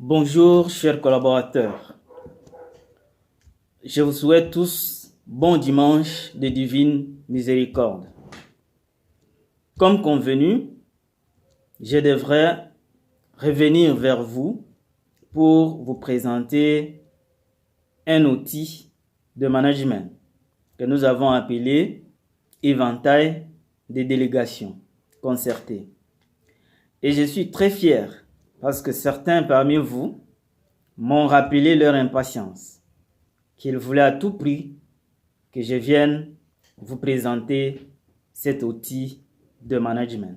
Bonjour chers collaborateurs, je vous souhaite tous bon dimanche de divine miséricorde. Comme convenu, je devrais revenir vers vous pour vous présenter un outil de management que nous avons appelé éventail des délégations concertées. Et je suis très fier parce que certains parmi vous m'ont rappelé leur impatience, qu'ils voulaient à tout prix que je vienne vous présenter cet outil de management.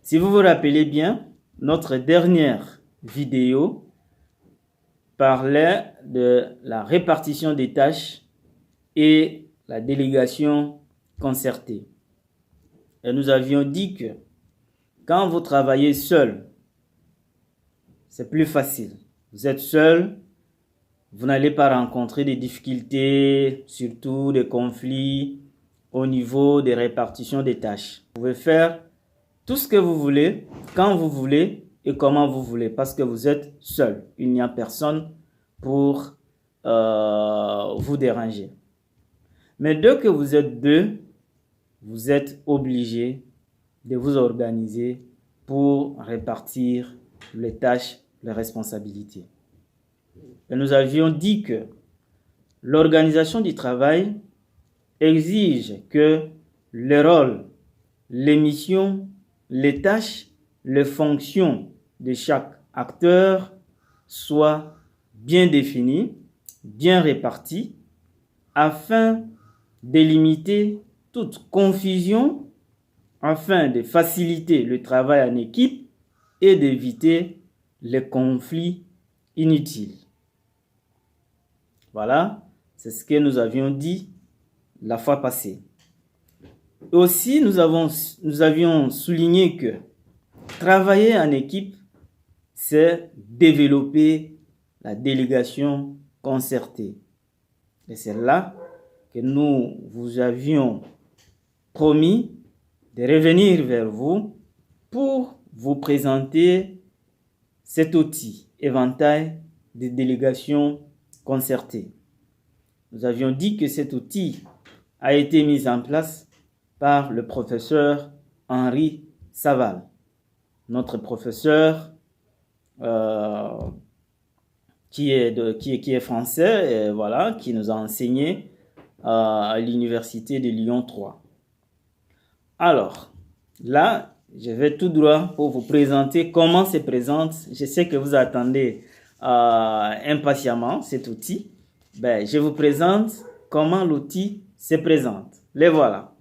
Si vous vous rappelez bien, notre dernière vidéo parlait de la répartition des tâches et la délégation concertée. Et nous avions dit que quand vous travaillez seul, c'est plus facile. Vous êtes seul, vous n'allez pas rencontrer des difficultés, surtout des conflits au niveau des répartitions des tâches. Vous pouvez faire tout ce que vous voulez, quand vous voulez et comment vous voulez, parce que vous êtes seul. Il n'y a personne pour vous déranger. Mais dès que vous êtes deux, vous êtes obligé de vous organiser pour répartir les tâches, les responsabilités. Et nous avions dit que l'organisation du travail exige que les rôles, les missions, les tâches, les fonctions de chaque acteur soient bien définis, bien répartis, afin d'éliminer toute confusion, afin de faciliter le travail en équipe et d'éviter les conflits inutiles. Voilà, c'est ce que nous avions dit la fois passée. Aussi, nous avions souligné que travailler en équipe, c'est développer la délégation concertée. Et c'est là que nous vous avions promis de revenir vers vous pour vous présenter cet outil, éventail de délégation concertée. Nous avions dit que cet outil a été mis en place par le professeur Henri Saval, notre professeur qui est français, et voilà, qui nous a enseigné à l'université de Lyon 3. Alors, là, je vais tout droit pour vous présenter comment se présente. Je sais que vous attendez impatiemment cet outil. Je vous présente comment l'outil se présente. Les voilà.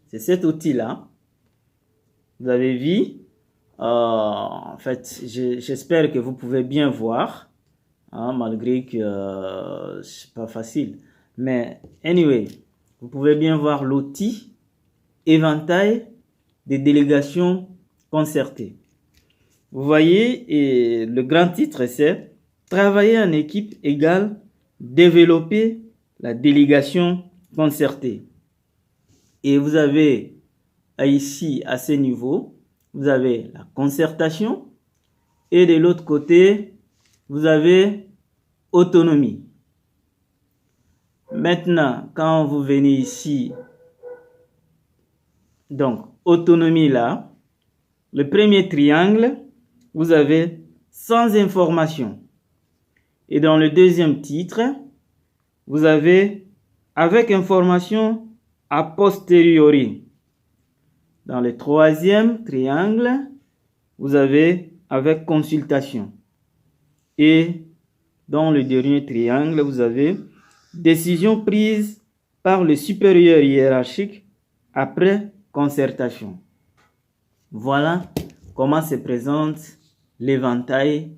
C'est cet outil-là. Vous avez vu. En fait, j'espère que vous pouvez bien voir, malgré que c'est pas facile. Mais anyway, vous pouvez bien voir l'outil éventail des délégations concertées. Vous voyez, et le grand titre c'est travailler en équipe égale développer la délégation concertée. Et vous avez ici à ce niveau, vous avez la concertation et de l'autre côté, vous avez autonomie. Maintenant, quand vous venez ici, donc autonomie là, le premier triangle, vous avez sans information. Et dans le deuxième titre, vous avez avec information a posteriori. Dans le troisième triangle, vous avez avec consultation. Et dans le dernier triangle, vous avez décision prise par le supérieur hiérarchique après concertation. Voilà comment se présente l'éventail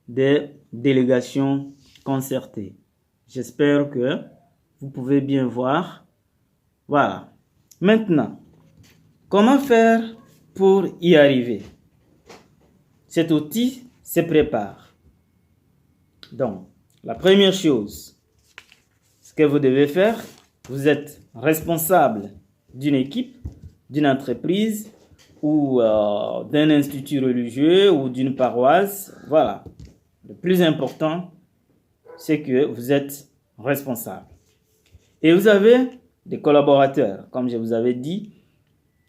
des délégations concertées. J'espère que vous pouvez bien voir. Voilà. Maintenant, comment faire pour y arriver? Cet outil se prépare. Donc, la première chose, ce que vous devez faire, vous êtes responsable d'une équipe, d'une entreprise ou d'un institut religieux ou d'une paroisse. Voilà. Le plus important, c'est que vous êtes responsable. Et vous avez des collaborateurs, comme je vous avais dit.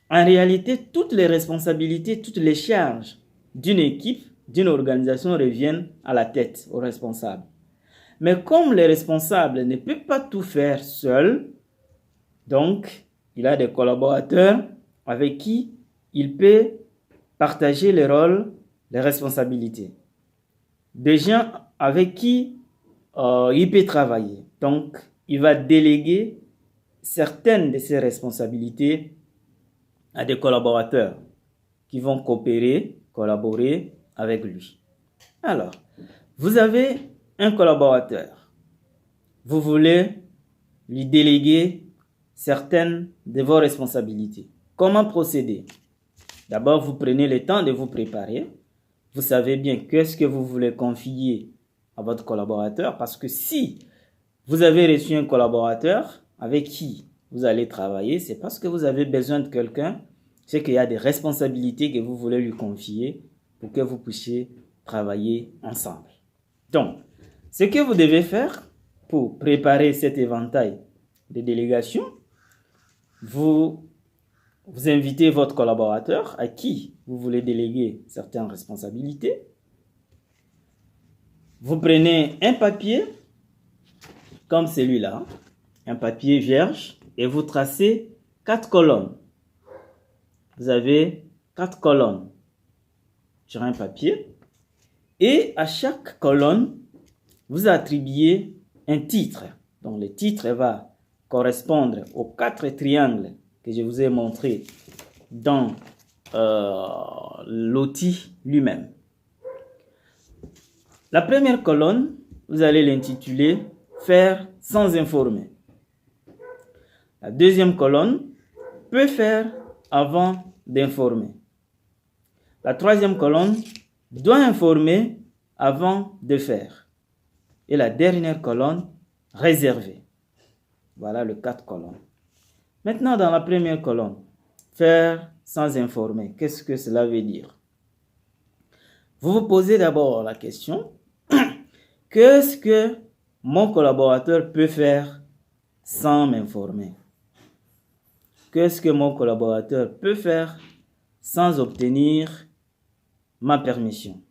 En réalité, toutes les responsabilités, toutes les charges d'une équipe, d'une organisation reviennent à la tête, aux responsables. Mais comme les responsables ne peuvent pas tout faire seuls, donc il a des collaborateurs avec qui il peut partager les rôles, les responsabilités. Des gens avec qui il peut travailler. Donc, il va déléguer certaines de ses responsabilités à des collaborateurs qui vont coopérer, collaborer avec lui. Alors, vous avez un collaborateur. Vous voulez lui déléguer certaines de vos responsabilités. Comment procéder? D'abord, vous prenez le temps de vous préparer. Vous savez bien qu'est-ce que vous voulez confier à votre collaborateur, parce que si vous avez reçu un collaborateur avec qui vous allez travailler, c'est parce que vous avez besoin de quelqu'un, c'est qu'il y a des responsabilités que vous voulez lui confier pour que vous puissiez travailler ensemble. Donc, ce que vous devez faire pour préparer cet éventail de délégations, vous invitez votre collaborateur à qui vous voulez déléguer certaines responsabilités. Vous prenez un papier comme celui-là, un papier vierge, et vous tracez 4 colonnes. Vous avez 4 colonnes sur un papier, et à chaque colonne, vous attribuez un titre. Donc le titre va correspondre aux 4 triangles que je vous ai montrés dans l'outil lui-même. La première colonne, vous allez l'intituler « Faire sans informer ». La deuxième colonne peut faire avant d'informer. La troisième colonne doit informer avant de faire. Et la dernière colonne, réserver. Voilà les 4 colonnes. Maintenant, dans la première colonne, faire sans informer. Qu'est-ce que cela veut dire? Vous vous posez d'abord la question, qu'est-ce que mon collaborateur peut faire sans m'informer? Qu'est-ce que mon collaborateur peut faire sans obtenir ma permission?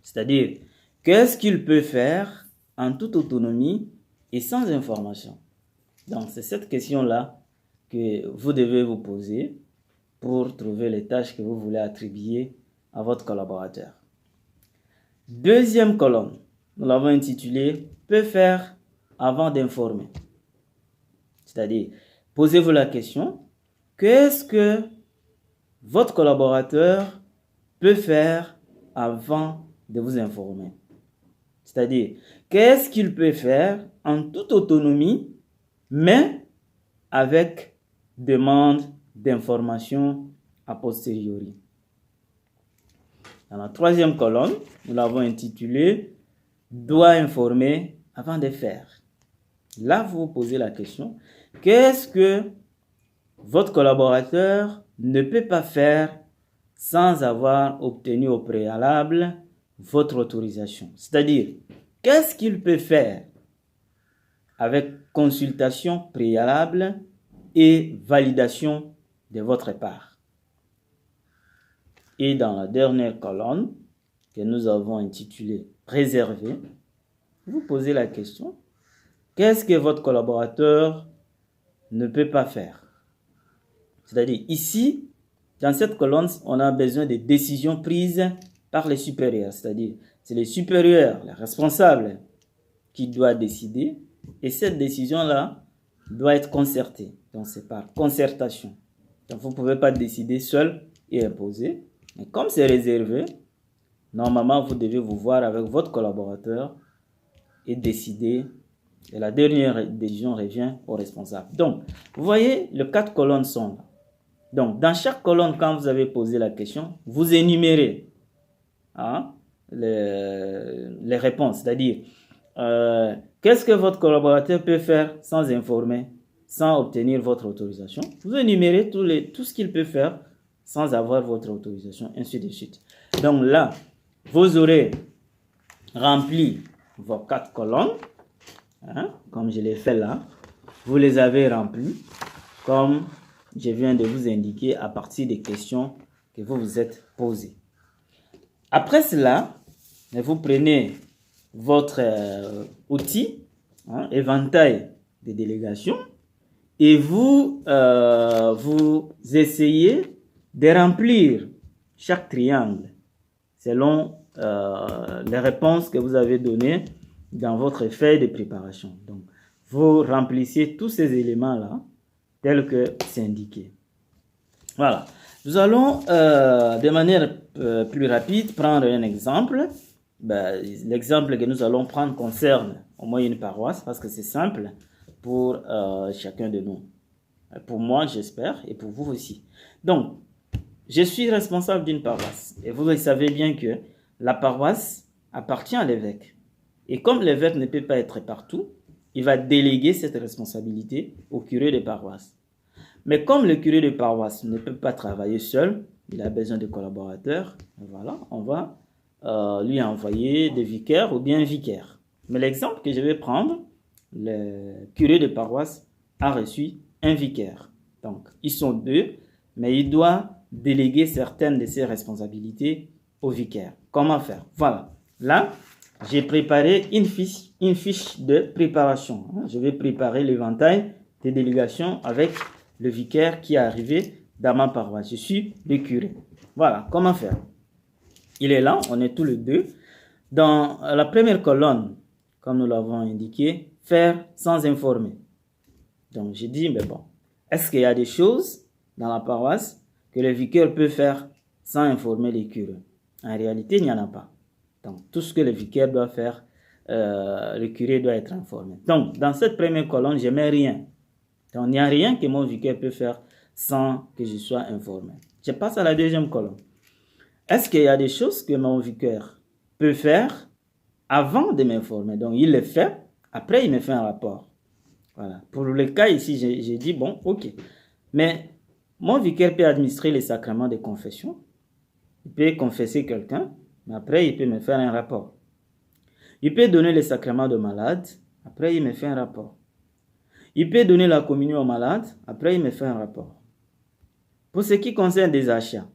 C'est-à-dire, qu'est-ce qu'il peut faire en toute autonomie et sans information? Donc, c'est cette question-là que vous devez vous poser pour trouver les tâches que vous voulez attribuer à votre collaborateur. Deuxième colonne, nous l'avons intitulée « Peut faire avant d'informer ». C'est-à-dire, posez-vous la question, qu'est-ce que votre collaborateur peut faire avant de vous informer? C'est-à-dire, qu'est-ce qu'il peut faire en toute autonomie, mais avec demande d'information a posteriori. Dans la troisième colonne, nous l'avons intitulée « Doit informer avant de faire ». Là, vous vous posez la question, qu'est-ce que votre collaborateur ne peut pas faire sans avoir obtenu au préalable votre autorisation? C'est-à-dire, qu'est-ce qu'il peut faire avec consultation préalable et validation de votre part? Et dans la dernière colonne, que nous avons intitulée « Réserver », vous posez la question, qu'est-ce que votre collaborateur ne peut pas faire? C'est-à-dire, ici, dans cette colonne, on a besoin de décisions prises par les supérieurs. C'est-à-dire, c'est les supérieurs, les responsables, qui doivent décider. Et cette décision-là doit être concertée. Donc, c'est par concertation. Donc, vous ne pouvez pas décider seul et imposer. Mais comme c'est réservé, normalement, vous devez vous voir avec votre collaborateur et décider. Et la dernière décision revient au responsable. Donc, vous voyez, les 4 colonnes sont là. Donc, dans chaque colonne, quand vous avez posé la question, vous énumérez les réponses. C'est-à-dire, qu'est-ce que votre collaborateur peut faire sans informer, sans obtenir votre autorisation? Vous énumérez tout ce qu'il peut faire sans avoir votre autorisation, ainsi de suite. Donc là, vous aurez rempli vos 4 colonnes, hein, comme je l'ai fait là. Vous les avez remplies comme je viens de vous indiquer à partir des questions que vous vous êtes posées. Après cela, vous prenez votre outil, hein, éventail de délégation, et vous essayez de remplir chaque triangle selon les réponses que vous avez données dans votre feuille de préparation. Donc, vous remplissez tous ces éléments-là tels que c'est indiqué. Voilà. Nous allons de manière plus rapide prendre un exemple. L'exemple que nous allons prendre concerne au moins une paroisse parce que c'est simple pour chacun de nous. Pour moi, j'espère, et pour vous aussi. Donc, je suis responsable d'une paroisse. Et vous savez bien que la paroisse appartient à l'évêque. Et comme l'évêque ne peut pas être partout, il va déléguer cette responsabilité au curé de paroisse. Mais comme le curé de paroisse ne peut pas travailler seul, il a besoin de collaborateurs, voilà, on va lui envoyer des vicaires ou bien un vicaire. Mais l'exemple que je vais prendre, le curé de paroisse a reçu un vicaire. Donc, ils sont 2, mais il doit déléguer certaines de ses responsabilités au vicaire. Comment faire? Voilà. Là, j'ai préparé une fiche de préparation. Je vais préparer l'éventail des délégations avec le vicaire qui est arrivé dans ma paroisse. Je suis le curé. Voilà, comment faire? Il est là, on est tous les 2. Dans la première colonne, comme nous l'avons indiqué, faire sans informer. Donc, j'ai dit, mais bon, est-ce qu'il y a des choses dans la paroisse que le vicaire peut faire sans informer les curés? En réalité, il n'y en a pas. Donc, tout ce que le vicaire doit faire, le curé doit être informé. Donc, dans cette première colonne, je ne mets rien. Donc, il n'y a rien que mon vicaire peut faire sans que je sois informé. Je passe à la deuxième colonne. Est-ce qu'il y a des choses que mon vicaire peut faire avant de m'informer? Donc, il le fait, après il me fait un rapport. Voilà. Pour le cas ici, j'ai dit, bon, ok. Mais mon vicaire peut administrer les sacrements de confession. Il peut confesser quelqu'un, mais après, il peut me faire un rapport. Il peut donner les sacrements de malade, après, il me fait un rapport. Il peut donner la communion aux malades, après, il me fait un rapport. Pour ce qui concerne des achats,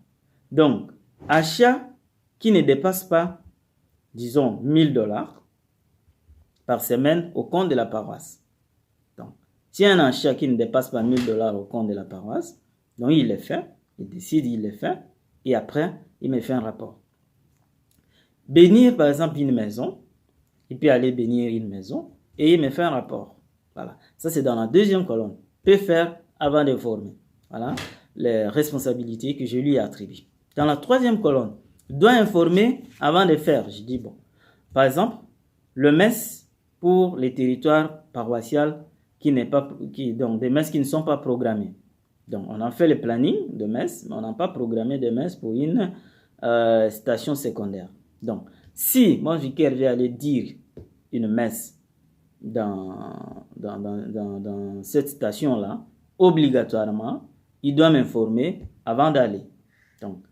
donc, achats qui ne dépassent pas, disons, $1000 par semaine au compte de la paroisse. Donc, s'il y a un achat qui ne dépasse pas $1000 au compte de la paroisse, donc il le fait, il décide, il le fait, et après, il me fait un rapport. Bénir, par exemple, une maison, il peut aller bénir une maison, et il me fait un rapport. Voilà, ça c'est dans la deuxième colonne. Peut faire avant de former. Voilà, les responsabilités que je lui attribue. Dans la troisième colonne, doit informer avant de faire. Je dis, bon, par exemple, le messe pour les territoires paroissiaux donc des messes qui ne sont pas programmées. Donc, on a fait le planning de messe, mais on n'a pas programmé de messe pour une station secondaire. Donc, si mon vicaire vient aller dire une messe dans cette station-là, obligatoirement, il doit m'informer avant d'aller. Donc,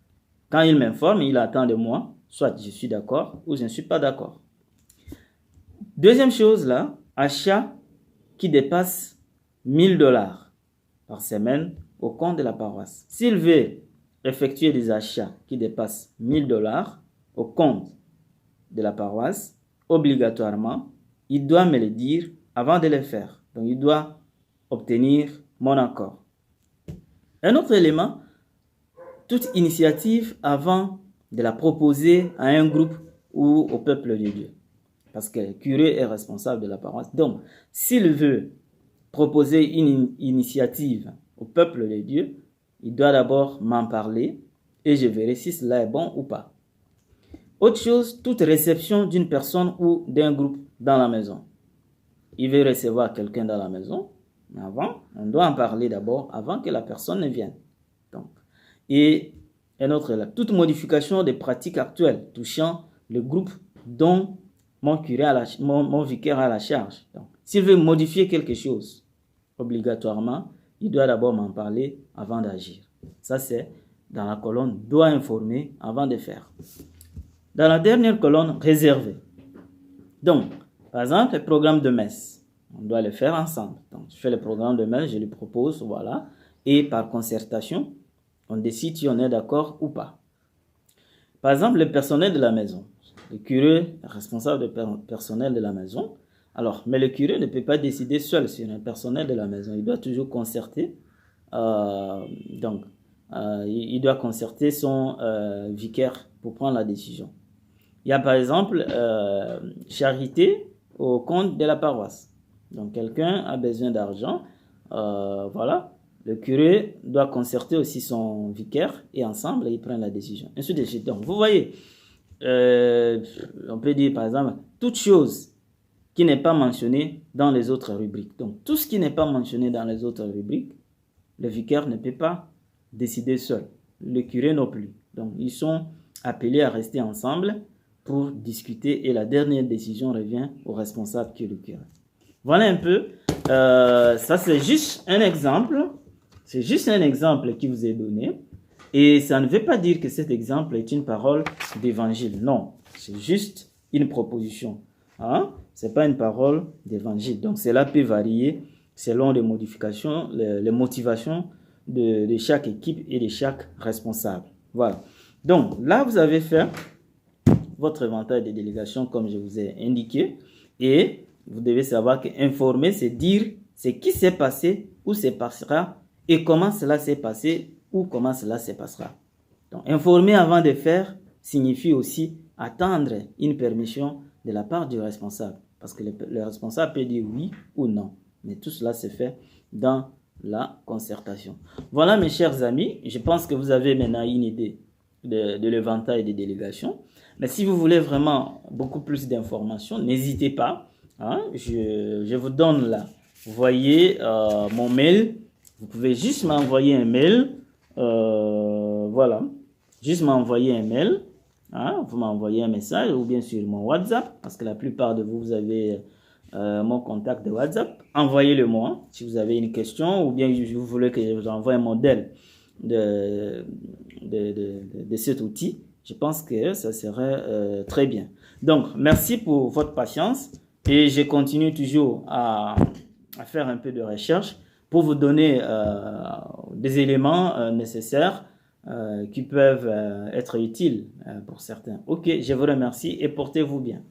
quand il m'informe, il attend de moi, soit je suis d'accord ou je ne suis pas d'accord. Deuxième chose là, achat qui dépasse $1000 par semaine au compte de la paroisse. S'il veut effectuer des achats qui dépassent $1000 au compte de la paroisse, obligatoirement, il doit me le dire avant de le faire. Donc, il doit obtenir mon accord. Un autre élément, toute initiative avant de la proposer à un groupe ou au peuple de Dieu. Parce que le curé est responsable de la paroisse. Donc, s'il veut proposer une initiative au peuple de Dieu, il doit d'abord m'en parler et je verrai si cela est bon ou pas. Autre chose, toute réception d'une personne ou d'un groupe dans la maison. Il veut recevoir quelqu'un dans la maison, mais avant, on doit en parler d'abord avant que la personne ne vienne. Donc, et un autre là, toute modification des pratiques actuelles touchant le groupe dont mon vicaire a la charge. Donc, s'il veut modifier quelque chose, obligatoirement, il doit d'abord m'en parler avant d'agir. Ça, c'est dans la colonne doit informer avant de faire. Dans la dernière colonne, réservé. Donc, par exemple, le programme de messe, on doit le faire ensemble. Donc, je fais le programme de messe, je lui propose, voilà, et par concertation, on décide si on est d'accord ou pas. Par exemple, le personnel de la maison, le curé est responsable du personnel de la maison. Alors, mais le curé ne peut pas décider seul sur un personnel de la maison. Il doit toujours concerter. Il doit concerter son vicaire pour prendre la décision. Il y a par exemple charité au compte de la paroisse. Donc, quelqu'un a besoin d'argent. Voilà. Le curé doit concerter aussi son vicaire et ensemble, ils prennent la décision. Ainsi de suite. Donc, vous voyez, on peut dire par exemple, toute chose qui n'est pas mentionnée dans les autres rubriques. Donc, tout ce qui n'est pas mentionné dans les autres rubriques, le vicaire ne peut pas décider seul. Le curé non plus. Donc, ils sont appelés à rester ensemble pour discuter et la dernière décision revient au responsable qui est le curé. Voilà un peu. Ça, c'est juste un exemple. C'est juste un exemple qui vous est donné. Et ça ne veut pas dire que cet exemple est une parole d'évangile. Non, c'est juste une proposition. Hein? Ce n'est pas une parole d'évangile. Donc, cela peut varier selon les modifications, les motivations de chaque équipe et de chaque responsable. Voilà. Donc, là, vous avez fait votre éventail de délégations comme je vous ai indiqué. Et vous devez savoir qu'informer, c'est dire ce qui s'est passé, où se passera et comment cela s'est passé ou comment cela se passera. Donc, informer avant de faire signifie aussi attendre une permission de la part du responsable. Parce que le responsable peut dire oui ou non. Mais tout cela se fait dans la concertation. Voilà mes chers amis, je pense que vous avez maintenant une idée de l'éventail des délégations. Mais si vous voulez vraiment beaucoup plus d'informations, n'hésitez pas. Hein, je vous donne là. Vous voyez mon mail. Vous pouvez juste m'envoyer un mail. Voilà. Juste m'envoyer un mail. Hein, vous m'envoyez un message ou bien sur mon WhatsApp. Parce que la plupart de vous, vous avez mon contact de WhatsApp. Envoyez-le moi si vous avez une question ou bien vous voulez que je vous envoie un modèle de cet outil. Je pense que ça serait très bien. Donc, merci pour votre patience et je continue toujours à faire un peu de recherche pour vous donner des éléments nécessaires qui peuvent être utiles pour certains. Ok, je vous remercie et portez-vous bien.